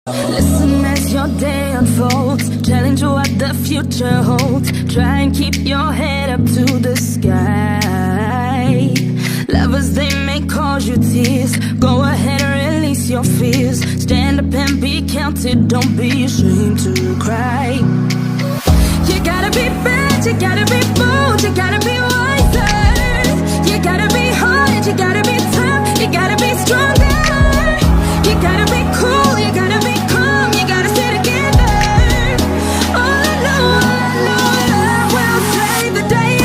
Listen as your day unfolds, challenge what the future holds. Try and keep your head up to the sky. Lovers, they may cause you tears. Go ahead and release your fears. Stand up and be counted, don't be ashamed to cry. You gotta be bad, you gotta be bold, you gotta be wiser. You gotta be hard, you gotta be tough, you gotta be stronger. You gotta be cool, you gotta be calm, you gotta stay together. All I know, will save the day.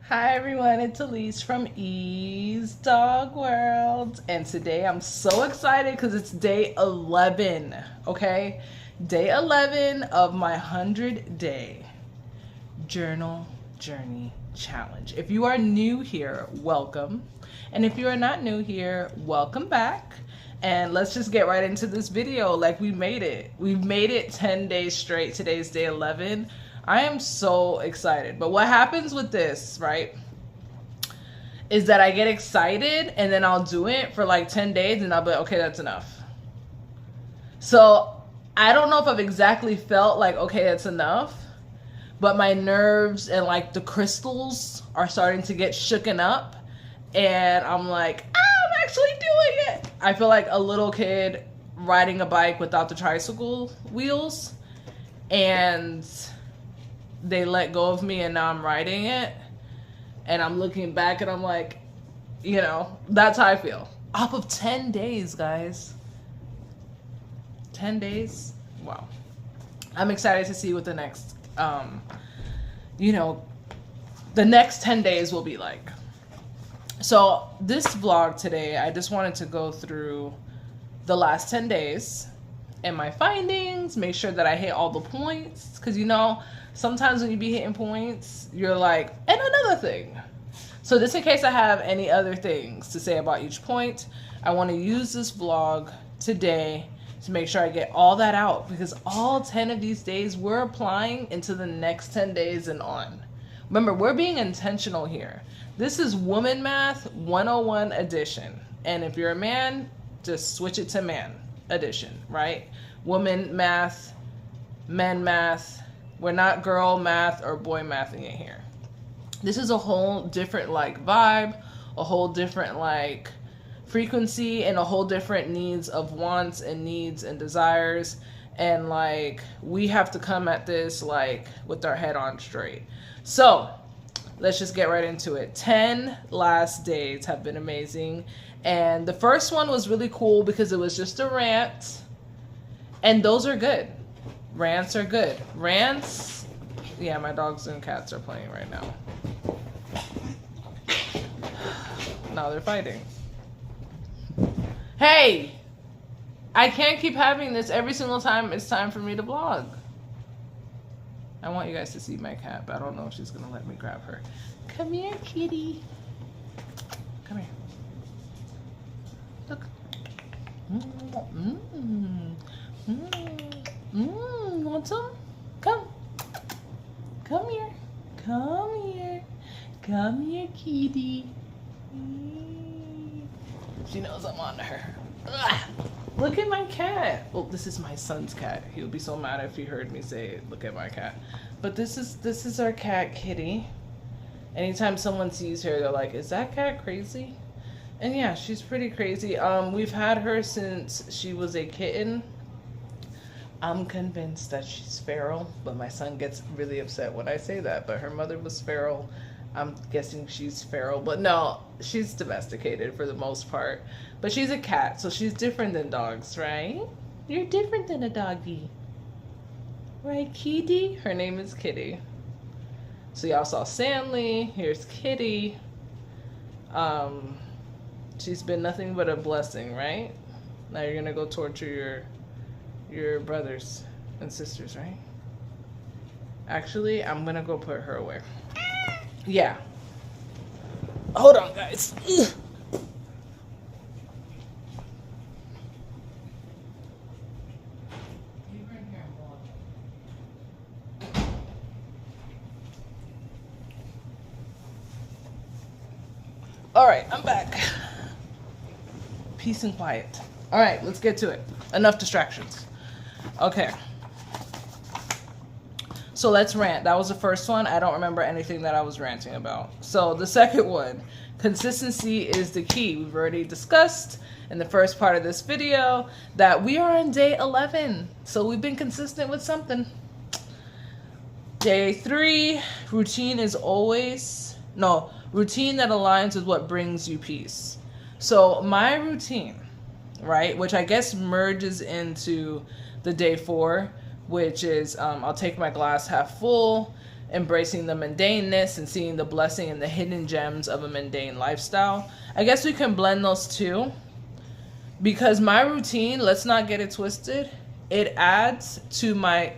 Hi everyone, it's Elise from E's Dog World, and today I'm so excited because it's day 11, okay? Day 11 of my 100-day journal journey challenge. If you are new here, welcome. And if you are not new here, welcome back. And let's just get right into this video. Like, we made it. We've made it 10 days straight. Today's day 11. I am so excited. But what happens with this, right, is that I get excited and then I'll do it for like 10 days and I'll be like, okay, that's enough. So I don't know if I've exactly felt like, okay, that's enough, but my nerves and like the crystals are starting to get shooken up. And I'm like, I'm actually doing it. I feel like a little kid riding a bike without the tricycle wheels, and they let go of me and now I'm riding it. And I'm looking back and I'm like, you know, that's how I feel. Off of 10 days, guys. 10 days? Wow. I'm excited to see what the next, the next 10 days will be like. So this vlog today, I just wanted to go through the last 10 days and my findings, make sure that I hit all the points. Because, you know, sometimes when you be hitting points, you're like, and another thing. So just in case I have any other things to say about each point, I want to use this vlog today to make sure I get all that out. Because all 10 of these days, we're applying into the next 10 days and on. Remember, we're being intentional here. This is Woman Math 101 edition. And if you're a man, just switch it to man edition, right? Woman math, men math. We're not girl math or boy mathing it here. This is a whole different like vibe, a whole different like frequency, and a whole different needs of wants and needs and desires. And like, we have to come at this like with our head on straight. So let's just get right into it. 10 last days have been amazing. And the first one was really cool because it was just a rant. And those are good. Rants are good. Rants, yeah, my dogs and cats are playing right now. Now they're fighting. Hey! I can't keep having this every single time it's time for me to vlog. I want you guys to see my cat, but I don't know if she's gonna let me grab her. Come here, kitty. Come here. Look. Want some? Come. Come here. Come here. Come here, kitty. She knows I'm on her. Ugh. Look at my cat. Well, this is my son's cat. He would be so mad if he heard me say, look at my cat. But this is our cat, Kitty. Anytime someone sees her, they're like, is that cat crazy? And yeah, she's pretty crazy. We've had her since she was a kitten. I'm convinced that she's feral, but my son gets really upset when I say that. But her mother was feral. I'm guessing she's feral, but no, she's domesticated for the most part. But she's a cat, so she's different than dogs, right? You're different than a doggy. Right, Kitty? Her name is Kitty. So y'all saw Sandley. Here's Kitty. She's been nothing but a blessing, right? Now you're gonna go torture your brothers and sisters, right? Actually, I'm gonna go put her away. Yeah. Hold on, guys. Ugh. All right, I'm back. Peace and quiet. All right, let's get to it. Enough distractions. Okay. So let's rant. That was the first one. I don't remember anything that I was ranting about. So the second one, consistency is the key. We've already discussed in the first part of this video that we are on day 11. So we've been consistent with something. Day 3, routine that aligns with what brings you peace. So my routine, right, which I guess merges into the day 4, which is I'll take my glass half full, embracing the mundaneness and seeing the blessing and the hidden gems of a mundane lifestyle. I guess we can blend those two, because my routine, let's not get it twisted, it adds to my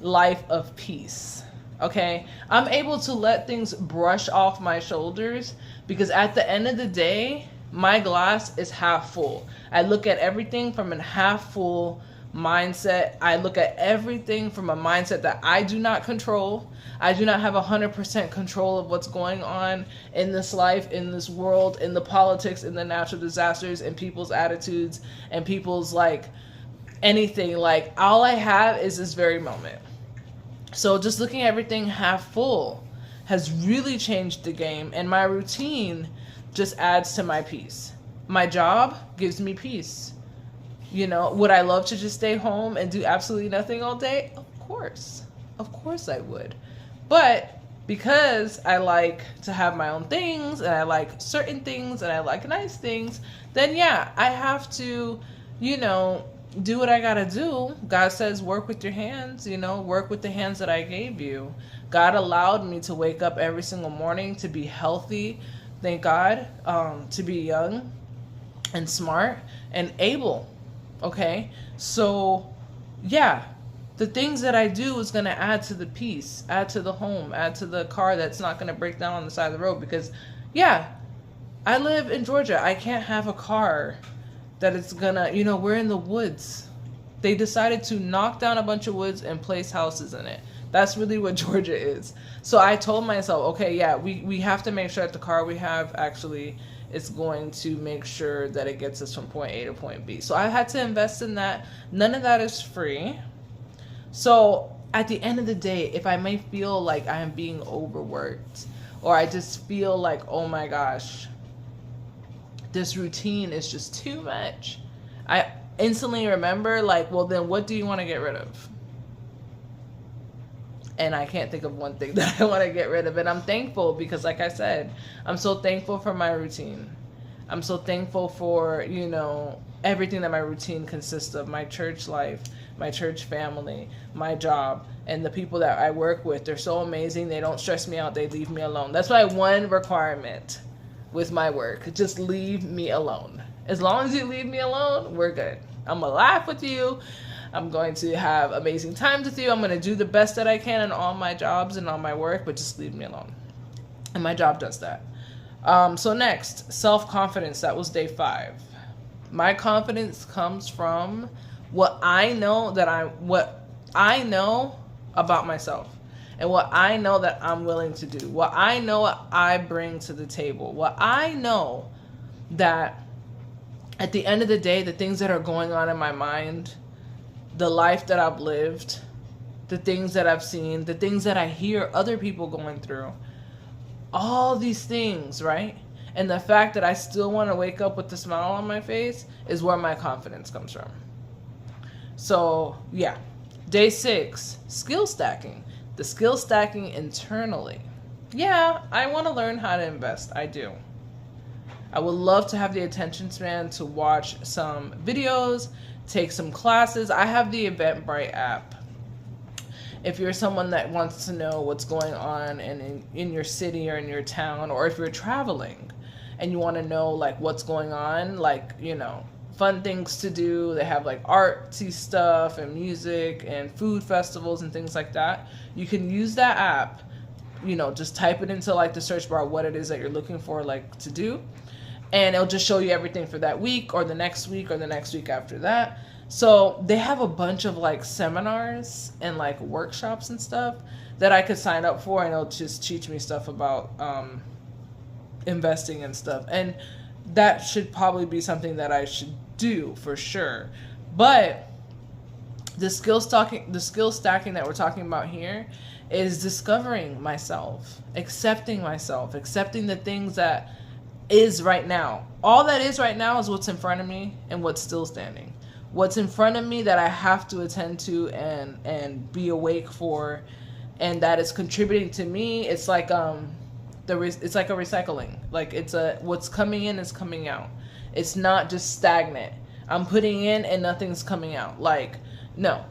life of peace. Okay, I'm able to let things brush off my shoulders because at the end of the day, my glass is half full. I look at everything from a half full mindset. I look at everything from a mindset that I do not control. I do not have 100% control of what's going on in this life, in this world, in the politics, in the natural disasters, in people's attitudes, and people's anything. All I have is this very moment. So just looking at everything half full has really changed the game, and my routine just adds to my peace. My job gives me peace. Would I love to just stay home and do absolutely nothing all day? Of course I would. But because I like to have my own things, and I like certain things, and I like nice things, then yeah, I have to, do what I gotta do. God says work with your hands, work with the hands that I gave you. God allowed me to wake up every single morning, to be healthy, thank God, to be young and smart and able. Okay, so yeah, the things that I do is going to add to the peace, add to the home, add to the car that's not going to break down on the side of the road. Because yeah, I live in Georgia. I can't have a car that it's gonna, we're in the woods. They decided to knock down a bunch of woods and place houses in it. That's really what Georgia is. So I told myself, okay, yeah, we have to make sure that the car we have actually is going to make sure that it gets us from point A to point B. So I had to invest in that. None of that is free. So at the end of the day, if I may feel like I am being overworked, or I just feel like, oh my gosh, this routine is just too much, I instantly remember, well, then what do you want to get rid of? And I can't think of one thing that I want to get rid of. And I'm thankful because, like I said, I'm so thankful for my routine. I'm so thankful for, everything that my routine consists of. My church life, my church family, my job, and the people that I work with. They're so amazing. They don't stress me out. They leave me alone. That's my one requirement with my work. Just leave me alone. As long as you leave me alone, we're good. I'm going to laugh with you. I'm going to have amazing times with you. I'm going to do the best that I can in all my jobs and all my work, but just leave me alone. And my job does that. So next, self-confidence. That was day 5. My confidence comes from what I know about myself, and what I know that I'm willing to do, what I know I bring to the table, what I know that at the end of the day, the things that are going on in my mind, the life that I've lived, the things that I've seen, the things that I hear other people going through, all these things, right? And the fact that I still want to wake up with a smile on my face is where my confidence comes from. So yeah, day 6, skill stacking. The skill stacking internally. Yeah, I want to learn how to invest. I do. I would love to have the attention span to watch some videos, take some classes. I have the Eventbrite app. If you're someone that wants to know what's going on in your city or in your town, or if you're traveling and you want to know what's going on, fun things to do. They have artsy stuff and music and food festivals and things like that. You can use that app, just type it into the search bar, what it is that you're looking for to do. And it'll just show you everything for that week or the next week or the next week after that. So they have a bunch of seminars and workshops and stuff that I could sign up for, and it'll just teach me stuff about investing and stuff. And that should probably be something that I should do for sure. But the skill stacking that we're talking about here is discovering myself, accepting the things that is right now. All that is right now is what's in front of me and what's still standing. What's in front of me that I have to attend to and be awake for, and that is contributing to me. It's like it's like a recycling. Like what's coming in is coming out. It's not just stagnant. I'm putting in and nothing's coming out. Like, no.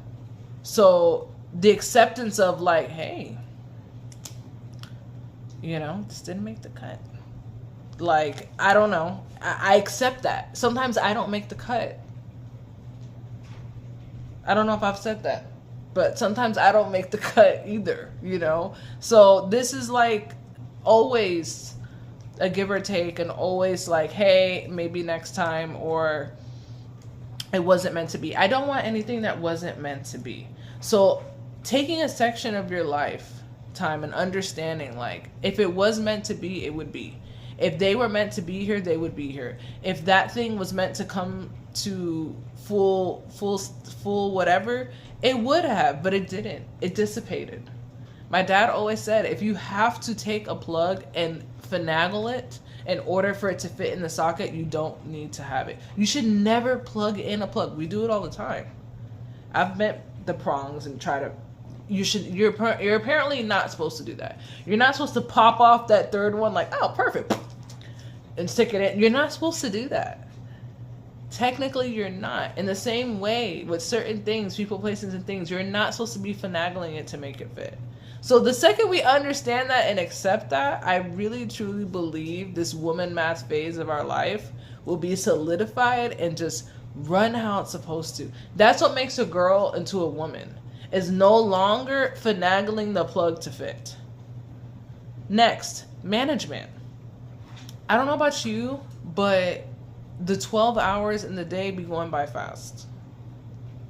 So the acceptance of like, hey, this didn't make the cut. Like, I don't know. I accept that. Sometimes I don't make the cut. I don't know if I've said that, but sometimes I don't make the cut either, So this is like always a give or take, and always like, hey, maybe next time, or it wasn't meant to be. I don't want anything that wasn't meant to be. So taking a section of your lifetime and understanding, like, if it was meant to be, it would be. If they were meant to be here, they would be here. If that thing was meant to come to full whatever, it would have, but it didn't. It dissipated. My dad always said, if you have to take a plug and finagle it in order for it to fit in the socket, you don't need to have it. You should never plug in a plug. We do it all the time. I've bent the prongs and try to. You're apparently not supposed to do that. You're not supposed to pop off that third one like, oh, perfect, and stick it in. You're not supposed to do that. Technically, you're not. In the same way with certain things, people, places, and things, you're not supposed to be finagling it to make it fit. So the second we understand that and accept that, I really truly believe this woman math phase of our life will be solidified and just run how it's supposed to. That's what makes a girl into a woman, is no longer finagling the plug to fit. Next, management. I don't know about you, but the 12 hours in the day be going by fast.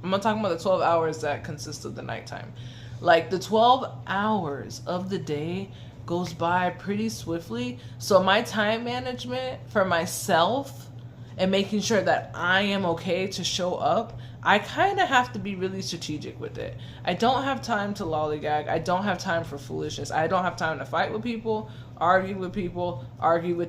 I'm not talking about the 12 hours that consist of the nighttime. Like, the 12 hours of the day goes by pretty swiftly. So my time management for myself and making sure that I am okay to show up, I kind of have to be really strategic with it. I don't have time to lollygag. I don't have time for foolishness. I don't have time to fight with people, argue with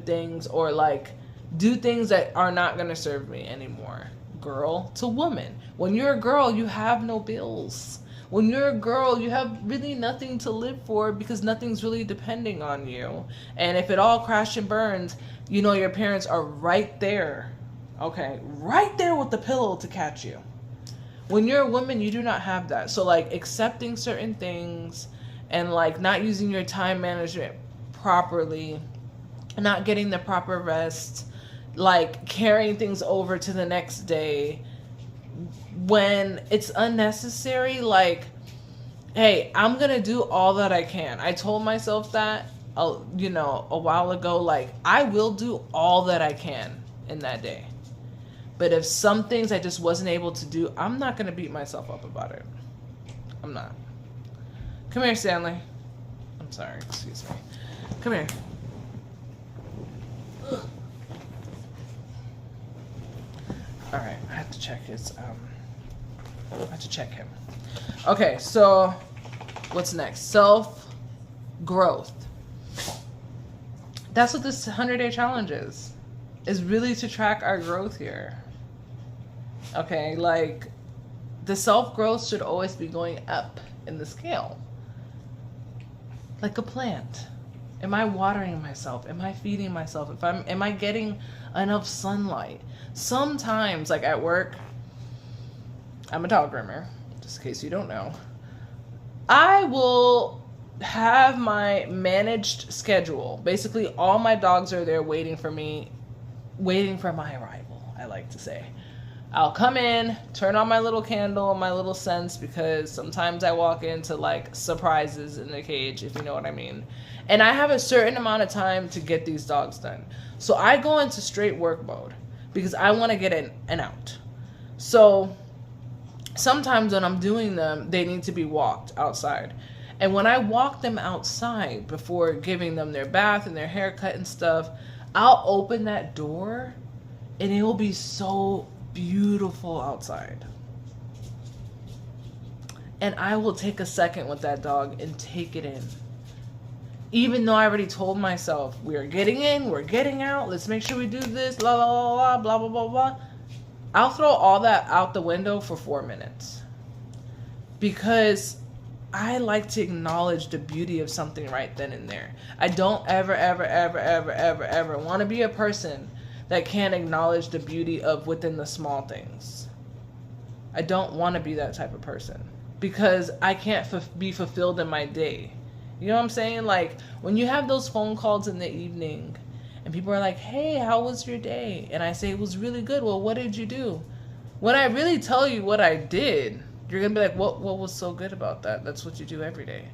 things, or like do things that are not going to serve me anymore. Girl to woman. When you're a girl, you have no bills. When you're a girl, you have really nothing to live for because nothing's really depending on you. And if it all crashes and burns, your parents are right there. Okay, right there with the pillow to catch you. When you're a woman, you do not have that. So like accepting certain things and like not using your time management properly, not getting the proper rest, like carrying things over to the next day when it's unnecessary. Like, hey, I'm gonna do all that I can. I told myself that a while ago, like, I will do all that I can in that day. But if some things I just wasn't able to do, I'm not gonna beat myself up about it. I'm not. Come here, Stanley. I'm sorry, excuse me. Come here. All right, I have to check his, I have to check him. Okay, so what's next? Self-growth. That's what this 100-day challenge is really to track our growth here. Okay, like, the self-growth should always be going up in the scale. Like a plant. Am I watering myself? Am I feeding myself? Am I getting enough sunlight? Sometimes, like at work, I'm a dog groomer, just in case you don't know. I will have my managed schedule. Basically, all my dogs are there waiting for me, waiting for my arrival, I like to say. I'll come in, turn on my little candle, my little scents, because sometimes I walk into like surprises in the cage, if you know what I mean. And I have a certain amount of time to get these dogs done. So I go into straight work mode because I want to get an out. So sometimes when I'm doing them, they need to be walked outside. And when I walk them outside before giving them their bath and their haircut and stuff, I'll open that door and it will be so beautiful outside. And I will take a second with that dog and take it in. Even though I already told myself, we're getting in, we're getting out, let's make sure we do this, la la la la, blah, blah, blah, blah. I'll throw all that out the window for 4 minutes. Because I like to acknowledge the beauty of something right then and there. I don't ever want to be a person that can't acknowledge the beauty of within the small things. I don't want to be that type of person. Because I can't be fulfilled in my day. You know what I'm saying? Like, when you have those phone calls in the evening and people are like, hey, how was your day? And I say, it was really good. Well, what did you do? When I really tell you what I did, you're going to be like, what was so good about that? That's what you do every day.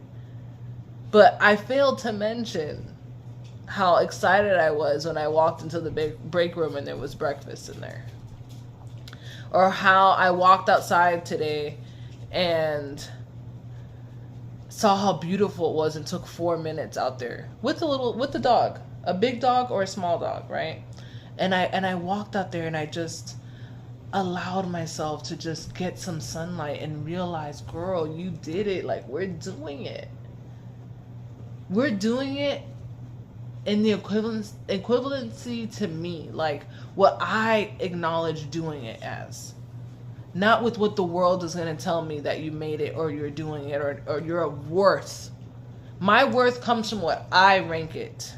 But I failed to mention how excited I was when I walked into the big break room and there was breakfast in there. Or how I walked outside today and saw how beautiful it was and took 4 minutes out there with the dog, a big dog or a small dog, right? And I walked out there and I just allowed myself to just get some sunlight and realize, girl, you did it. Like, we're doing it. We're doing it in the equivalency to me, like what I acknowledge doing it as. Not with what the world is going to tell me that you made it or you're doing it or your worth. My worth comes from what I rank it.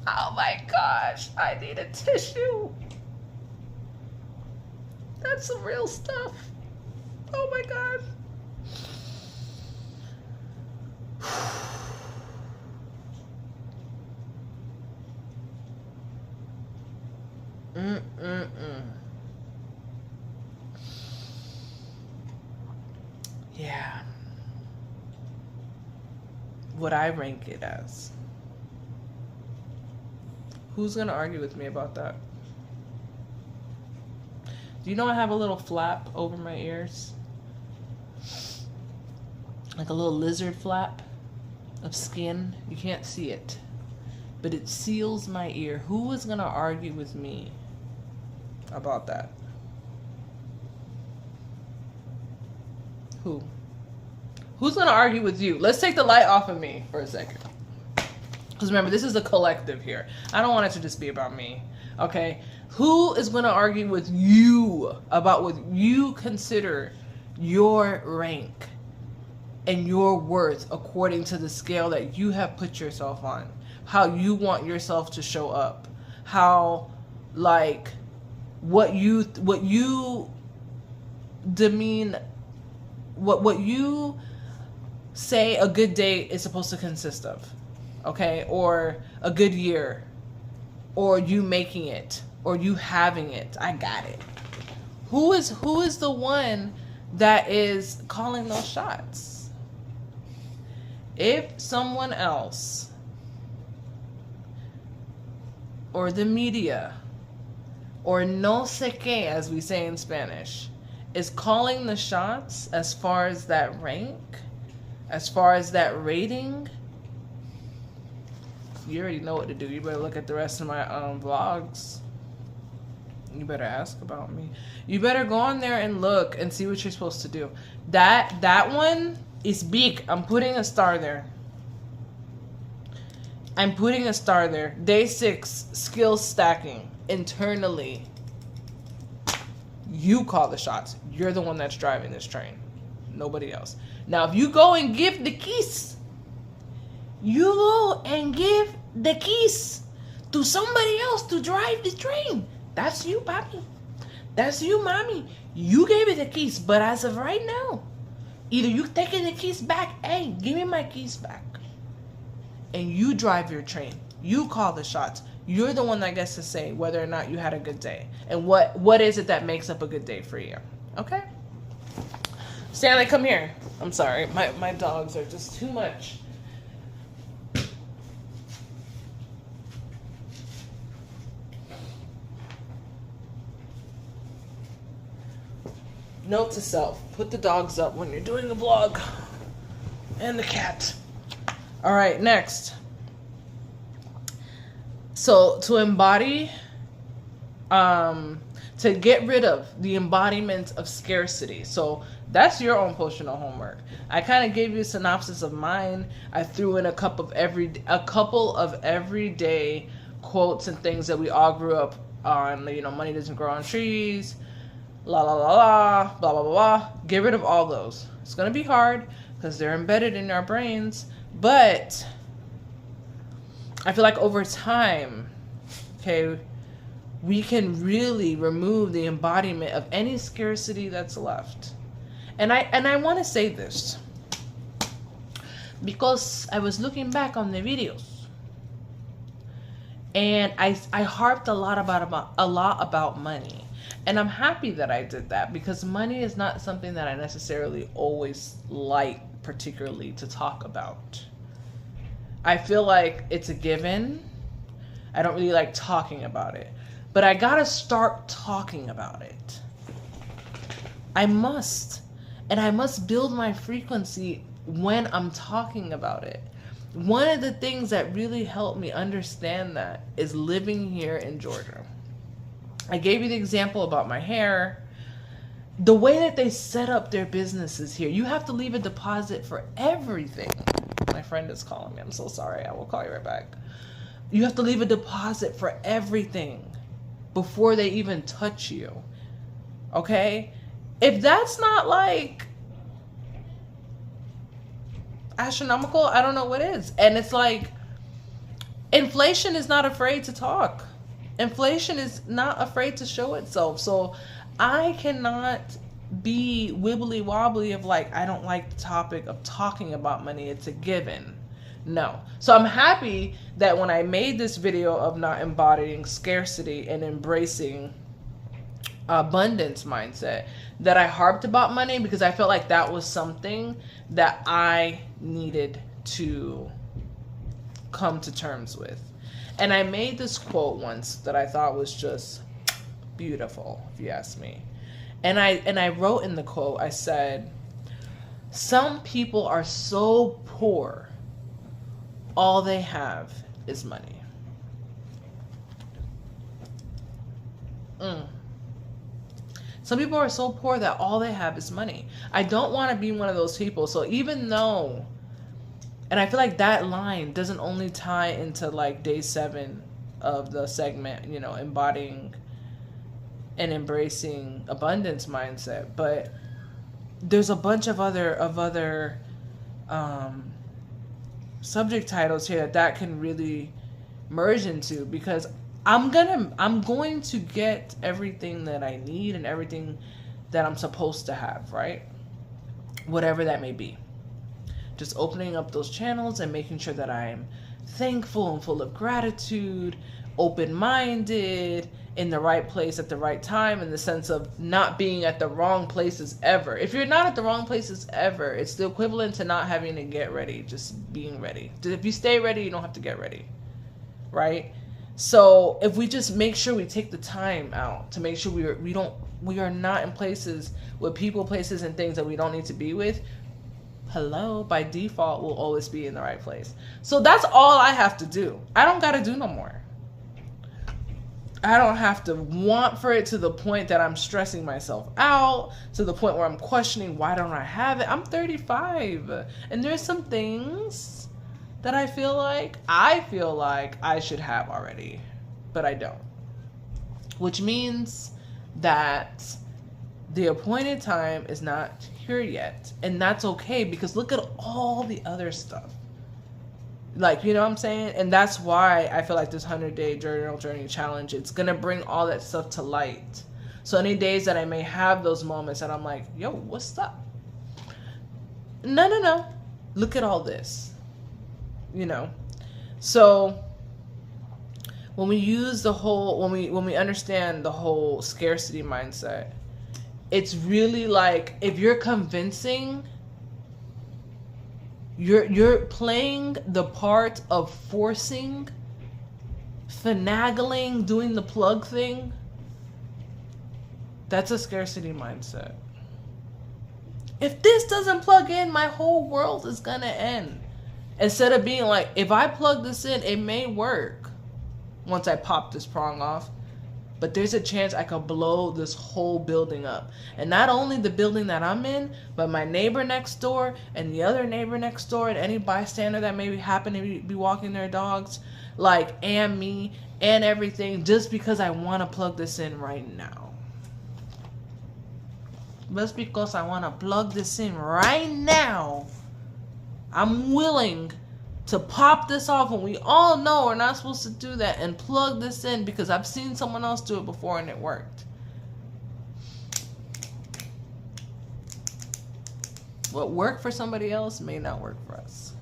Oh my gosh, I need a tissue. That's some real stuff. Oh my God. Yeah. What I rank it as. Who's gonna argue with me about that? Do you know I have a little flap over my ears? Like a little lizard flap of skin. You can't see it. But it seals my ear. Who is gonna argue with me about that? Who? Who's gonna argue with you? Let's take the light off of me for a second. Because remember, this is a collective here. I don't want it to just be about me. Okay? Who is gonna argue with you about what you consider your rank and your worth according to the scale that you have put yourself on? How you want yourself to show up? How, like, what you demean, what you say a good day is supposed to consist of, okay? Or a good year, or you making it, or you having it. I got it. Who is the one that is calling those shots? If someone else or the media or no sé qué, as we say in Spanish, is calling the shots as far as that rank, as far as that rating, you already know what to do. You better look at the rest of my vlogs. You better ask about me. You better go on there and look and see what you're supposed to do. That one is big. I'm putting a star there. I'm putting a star there. Day 6, skill stacking internally. You call the shots. You're the one that's driving this train. Nobody else. Now, if you go and give the keys, you go and give the keys to somebody else to drive the train. That's you, papi. That's you, mommy. You gave it the keys, but as of right now, either you taking the keys back, hey, give me my keys back, and you drive your train. You call the shots. You're the one that gets to say whether or not you had a good day. And what is it that makes up a good day for you. Okay? Stanley, come here. I'm sorry. My dogs are just too much. Note to self. Put the dogs up when you're doing a vlog. And the cat. All right, next. So to embody, to get rid of the embodiment of scarcity. So that's your own potional homework. I kind of gave you a synopsis of mine. I threw in a couple of everyday quotes and things that we all grew up on. You know, money doesn't grow on trees. La la la la, blah blah blah blah. Get rid of all those. It's gonna be hard because they're embedded in our brains, but I feel like over time, okay, we can really remove the embodiment of any scarcity that's left. And I want to say this because I was looking back on the videos, and I harped a lot about money. And I'm happy that I did that because money is not something that I necessarily always like particularly to talk about. I feel like it's a given. I don't really like talking about it. But I gotta start talking about it. I must. And I must build my frequency when I'm talking about it. One of the things that really helped me understand that is living here in Georgia. I gave you the example about my hair. The way that they set up their businesses here, you have to leave a deposit for everything. My friend is calling me. I'm so sorry. I will call you right back. You have to leave a deposit for everything before they even touch you. Okay? If that's not like astronomical, I don't know what is. And it's like inflation is not afraid to talk. Inflation is not afraid to show itself. So I cannot be wibbly wobbly of like, I don't like the topic of talking about money. It's a given. No. So I'm happy that when I made this video of not embodying scarcity and embracing abundance mindset, that I harped about money because I felt like that was something that I needed to come to terms with. And I made this quote once that I thought was just beautiful, if you ask me. And I wrote in the quote, I said, some people are so poor, all they have is money. Some people are so poor that all they have is money. I don't want to be one of those people. So even though, and I feel like that line doesn't only tie into like day 7 of the segment, you know, embodying and embracing abundance mindset, but there's a bunch of other subject titles here that can really merge into, because I'm going to get everything that I need and everything that I'm supposed to have, right? Whatever that may be. Just opening up those channels and making sure that I'm thankful and full of gratitude, open-minded, in the right place at the right time, in the sense of not being at the wrong places ever. If you're not at the wrong places ever, it's the equivalent to not having to get ready, just being ready. If you stay ready, you don't have to get ready, right? So if we just make sure we take the time out to make sure we are not in places with people, places, and things that we don't need to be with, hello, by default, we'll always be in the right place. So that's all I have to do. I don't got to do no more. I don't have to want for it to the point that I'm stressing myself out, to the point where I'm questioning, why don't I have it? I'm 35, and there's some things that I feel like I should have already, but I don't. Which means that the appointed time is not here yet, and that's okay, because look at all the other stuff. Like, you know what I'm saying? And that's why I feel like this 100-day journey challenge, it's going to bring all that stuff to light. So any days that I may have those moments that I'm like, yo, what's up? No. Look at all this. You know? So when we use the whole, when we understand the whole scarcity mindset, it's really like, if you're convincing, you're playing the part of forcing, finagling, doing the plug thing. That's a scarcity mindset. If this doesn't plug in, my whole world is gonna end. Instead of being like, if I plug this in, it may work. once I pop this prong off. But there's a chance I could blow this whole building up. And not only the building that I'm in, but my neighbor next door and the other neighbor next door and any bystander that maybe happen to be walking their dogs, like, and me and everything, just because I want to plug this in right now. Just because I want to plug this in right now, I'm willing to pop this off, and we all know we're not supposed to do that, and plug this in because I've seen someone else do it before and it worked. What worked for somebody else may not work for us.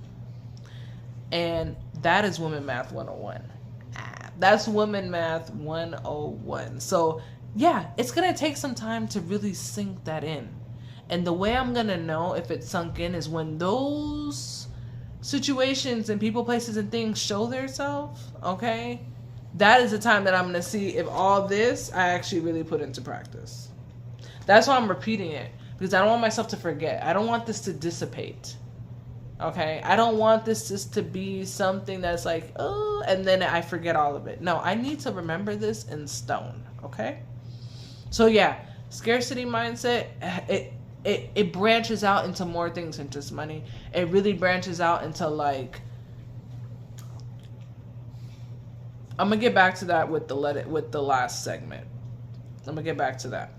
And that is Women Math 101. That's Women Math 101. So yeah, it's going to take some time to really sink that in. And the way I'm going to know if it's sunk in is when those situations and people, places, and things show themselves, okay? That is the time that I'm going to see if all this I actually really put into practice. That's why I'm repeating it, because I don't want myself to forget. I don't want this to dissipate, okay? I don't want this just to be something that's like, oh, and then I forget all of it. No, I need to remember this in stone, okay? So yeah, scarcity mindset, it branches out into more things than just money. It really branches out into, like, I'm gonna get back to that with the last segment. I'm gonna get back to that.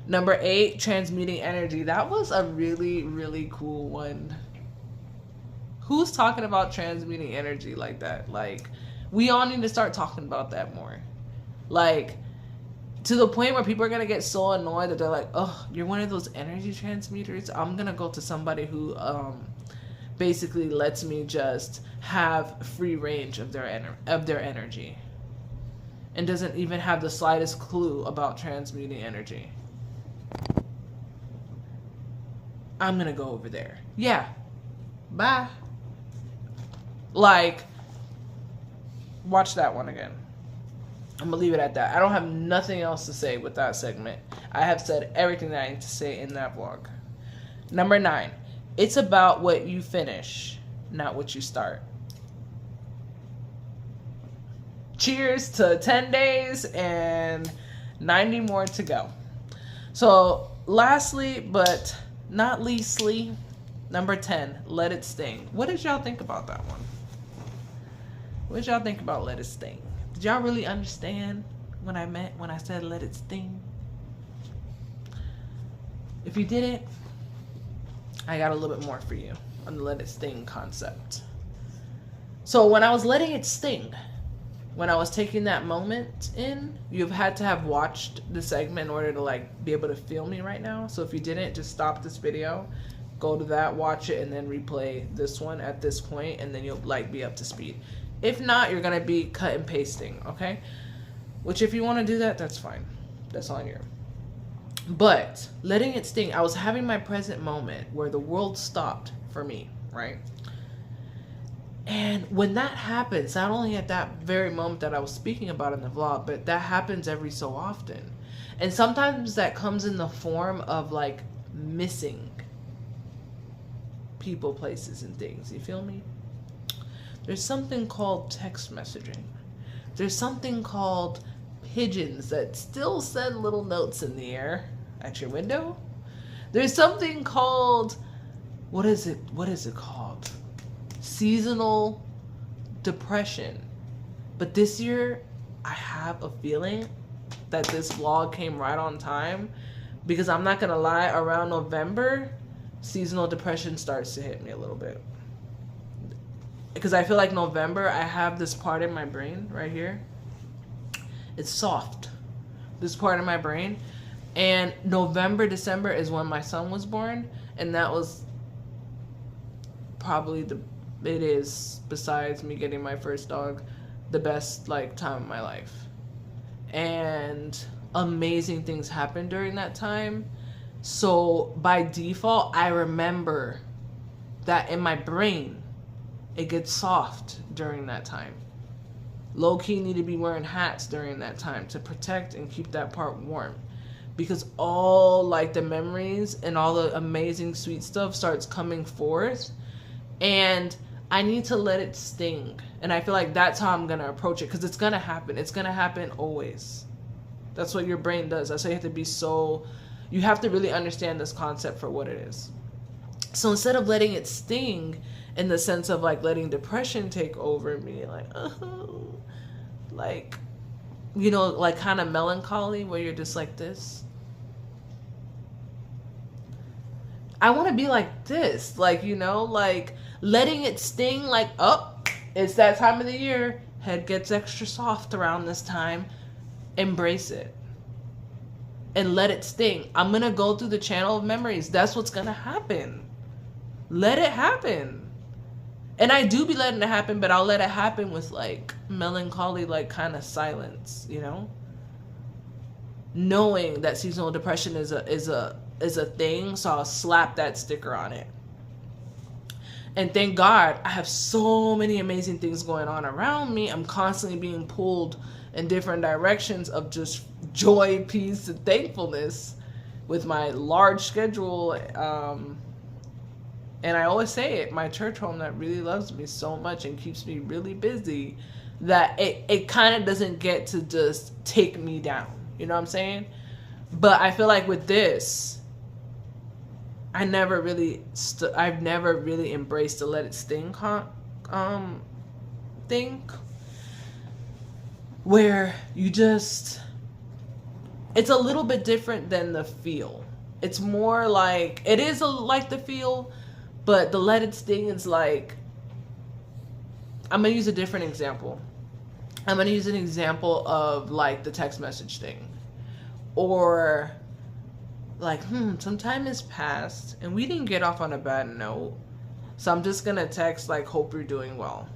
Number 8, transmuting energy. That was a really, really cool one. Who's talking about transmuting energy like that? Like, we all need to start talking about that more. Like, to the point where people are going to get so annoyed that they're like, oh, you're one of those energy transmuters? I'm going to go to somebody who basically lets me just have free range of their energy. And doesn't even have the slightest clue about transmuting energy. I'm going to go over there. Yeah. Bye. Like, watch that one again. I'm going to leave it at that. I don't have nothing else to say with that segment. I have said everything that I need to say in that vlog. Number 9. It's about what you finish, not what you start. Cheers to 10 days and 90 more to go. So, lastly, but not leastly, number 10, let it sting. What did y'all think about that one? What did y'all think about let it sting? Did y'all really understand when I said let it sting? If you didn't, I got a little bit more for you on the let it sting concept. So when I was letting it sting, when I was taking that moment in, you've had to have watched the segment in order to, like, be able to feel me right now. So if you didn't, just stop this video, go to that, watch it, and then replay this one at this point, and then you'll, like, be up to speed. If not, you're going to be cut and pasting, okay? Which, if you want to do that, that's fine. That's on you. But letting it sting, I was having my present moment where the world stopped for me, right? And when that happens, not only at that very moment that I was speaking about in the vlog, but that happens every so often. And sometimes that comes in the form of, like, missing people, places, and things. You feel me? There's something called text messaging. There's something called pigeons that still send little notes in the air at your window. There's something called, what is it called? Seasonal depression. But this year, I have a feeling that this vlog came right on time, because I'm not gonna lie, around November, seasonal depression starts to hit me a little bit. Because I feel like November, I have this part in my brain right here. It's soft. This part of my brain. And November, December is when my son was born. And that was probably it is, besides me getting my first dog, the best, like, time of my life. And amazing things happened during that time. So by default, I remember that in my brain, it gets soft during that time. Low-key need to be wearing hats during that time to protect and keep that part warm. Because all, like, the memories and all the amazing sweet stuff starts coming forth. And I need to let it sting. And I feel like that's how I'm going to approach it, because it's going to happen. It's going to happen always. That's what your brain does. That's why you have to be so, you have to really understand this concept for what it is. So instead of letting it sting in the sense of like letting depression take over me, like, oh, like, you know, like kind of melancholy where you're just like this. I want to be like this, like, you know, like letting it sting, like, oh, it's that time of the year. Head gets extra soft around this time. Embrace it. And let it sting. I'm going to go through the channel of memories. That's what's going to happen. Let it happen. And I do be letting it happen, but I'll let it happen with like melancholy, like kind of silence, you know? Knowing that seasonal depression is a thing, so I'll slap that sticker on it. And thank God I have so many amazing things going on around me. I'm constantly being pulled in different directions of just joy, peace, and thankfulness with my large schedule. And I always say it, my church home that really loves me so much and keeps me really busy, that it kind of doesn't get to just take me down. You know what I'm saying? But I feel like with this, I've never really embraced the let it sting thing, where you just, it's a little bit different than the feel. It's more like, it is like the feel, but the let it sting is like, I'm going to use a different example. I'm going to use an example of like the text message thing. Or like, some time has passed and we didn't get off on a bad note. So I'm just going to text like, hope you're doing well.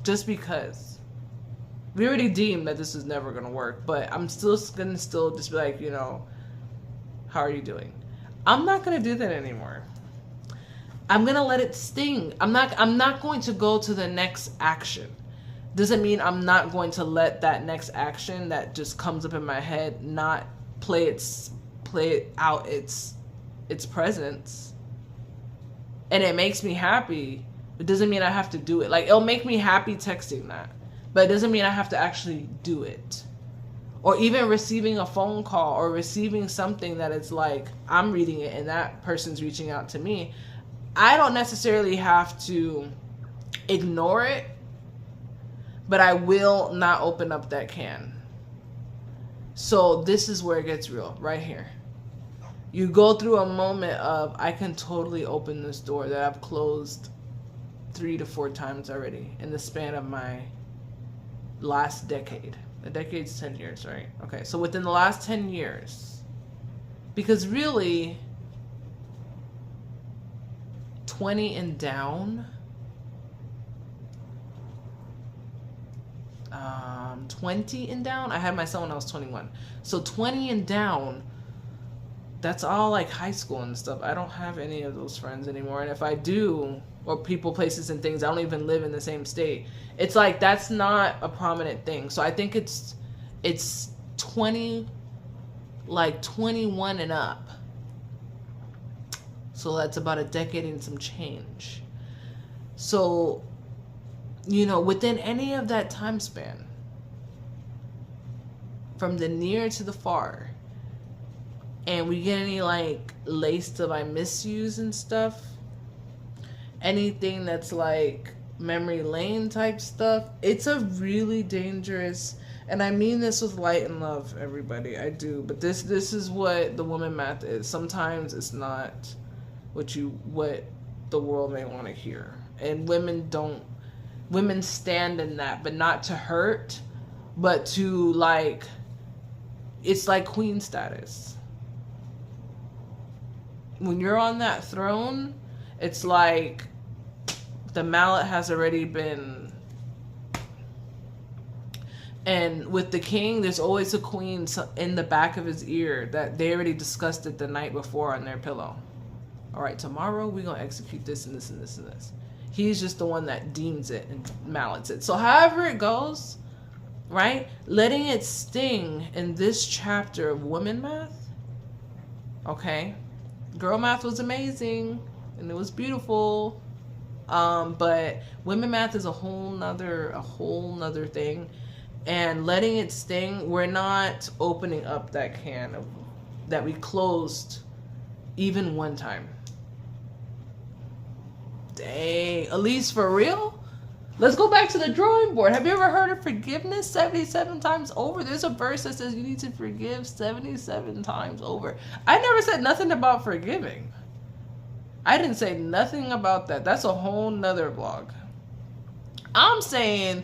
Just because. We already deemed that this is never going to work, but I'm still going to just be like, you know, how are you doing? I'm not going to do that anymore. I'm going to let it sting. I'm not going to go to the next action. Doesn't mean I'm not going to let that next action that just comes up in my head not play out its presence. And it makes me happy. It doesn't mean I have to do it. Like, it'll make me happy texting that, but it doesn't mean I have to actually do it. Or even receiving a phone call or receiving something that it's like, I'm reading it and that person's reaching out to me. I don't necessarily have to ignore it, but I will not open up that can. So this is where it gets real, right here. You go through a moment of, I can totally open this door that I've closed 3 to 4 times already in the span of my last decade. A decade's 10 years, right? Okay, so within the last 10 years, because really, 20 and down, 20 and down, I had my son when I was 21. So 20 and down, that's all like high school and stuff. I don't have any of those friends anymore. And if I do, or people, places, and things, I don't even live in the same state. It's like, that's not a prominent thing. So I think it's 20, like 21 and up. So that's about a decade and some change. So, you know, within any of that time span, from the near to the far, and we get any like laced of I miss yous and stuff, anything that's like memory lane type stuff, it's a really dangerous, and I mean this with light and love, everybody, I do, but this is what the woman math is. Sometimes it's not what the world may want to hear, and women stand in that, but not to hurt, but to like, it's like queen status. When you're on that throne, it's like the mallet has already been, and with the king, there's always a queen in the back of his ear that they already discussed it the night before on their pillow. All right, tomorrow we're going to execute this and this and this and this. He's just the one that deems it and mallets it. So however it goes, right? Letting it sting in this chapter of woman math. Okay. Girl math was amazing and it was beautiful. But women math is a whole nother thing. And letting it sting, we're not opening up that can that we closed even one time. Dang, Elise, for real? Let's go back to the drawing board. Have you ever heard of forgiveness 77 times over? There's a verse that says you need to forgive 77 times over. I never said nothing about forgiving. I didn't say nothing about that. That's a whole nother vlog. I'm saying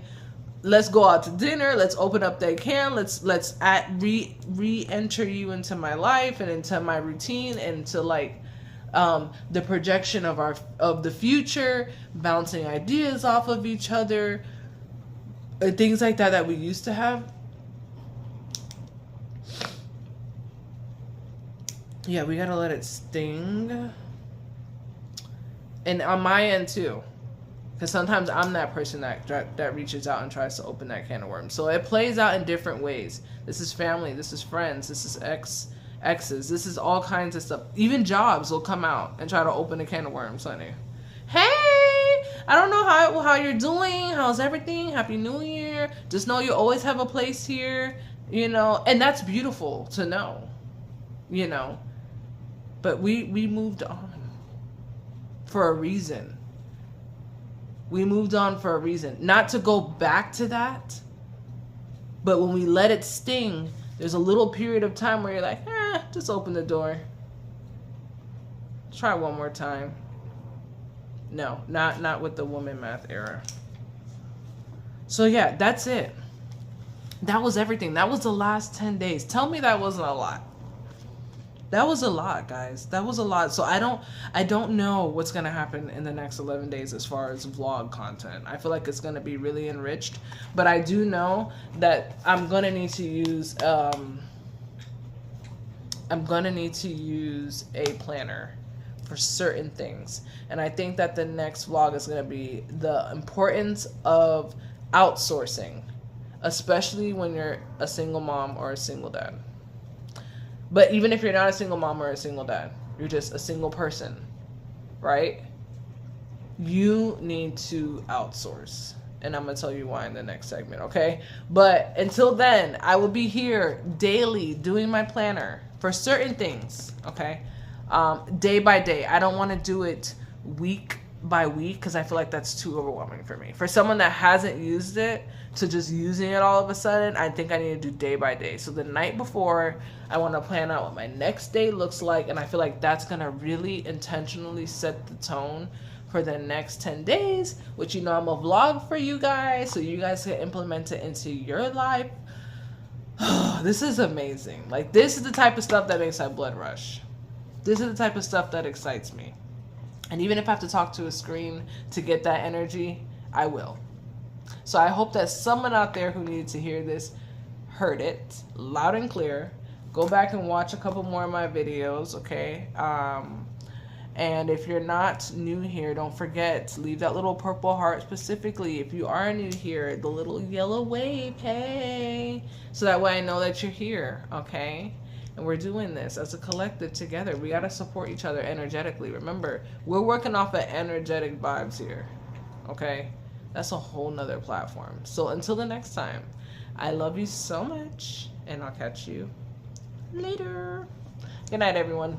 let's go out to dinner. Let's open up that can. Let's re-enter you into my life and into my routine and to like the projection of the future, bouncing ideas off of each other, things like that we used to have. Yeah, we gotta let it sting. And on my end too, because sometimes I'm that person that reaches out and tries to open that can of worms. So it plays out in different ways. This is family. This is friends. This is exes. This is all kinds of stuff. Even jobs will come out and try to open a can of worms, honey. Hey, I don't know how you're doing. How's everything? Happy New Year. Just know you always have a place here, you know, and that's beautiful to know, you know. But we moved on for a reason. We moved on for a reason. Not to go back to that, but when we let it sting, there's a little period of time where you're like, just open the door. Try one more time. No, not with the woman math era. So yeah, that's it. That was everything. That was the last 10 days. Tell me that wasn't a lot. That was a lot, guys. That was a lot. So I don't know what's going to happen in the next 11 days as far as vlog content. I feel like it's going to be really enriched, but I do know that I'm going to need to use a planner for certain things. And I think that the next vlog is going to be the importance of outsourcing, especially when you're a single mom or a single dad. But even if you're not a single mom or a single dad, you're just a single person, right? You need to outsource. And I'm going to tell you why in the next segment, okay? But until then, I will be here daily doing my planner for certain things, okay? Day by day. I don't want to do it week by week because I feel like that's too overwhelming for me. For someone that hasn't used it, to just using it all of a sudden, I think I need to do day by day. So the night before, I want to plan out what my next day looks like, and I feel like that's going to really intentionally set the tone for the next 10 days, which, you know, I'm a vlog for you guys, so you guys can implement it into your life. This is amazing. Like, this is the type of stuff that makes my blood rush. This is the type of stuff that excites me. And even if I have to talk to a screen to get that energy, I will. So I hope that someone out there who needed to hear this heard it loud and clear. Go back and watch a couple more of my videos, okay? And if you're not new here, don't forget to leave that little purple heart specifically. If you are new here, the little yellow wave, hey, so that way I know that you're here, okay? And we're doing this as a collective together. We got to support each other energetically. Remember, we're working off of energetic vibes here, okay? That's a whole nother platform. So until the next time, I love you so much, and I'll catch you later. Good night, everyone.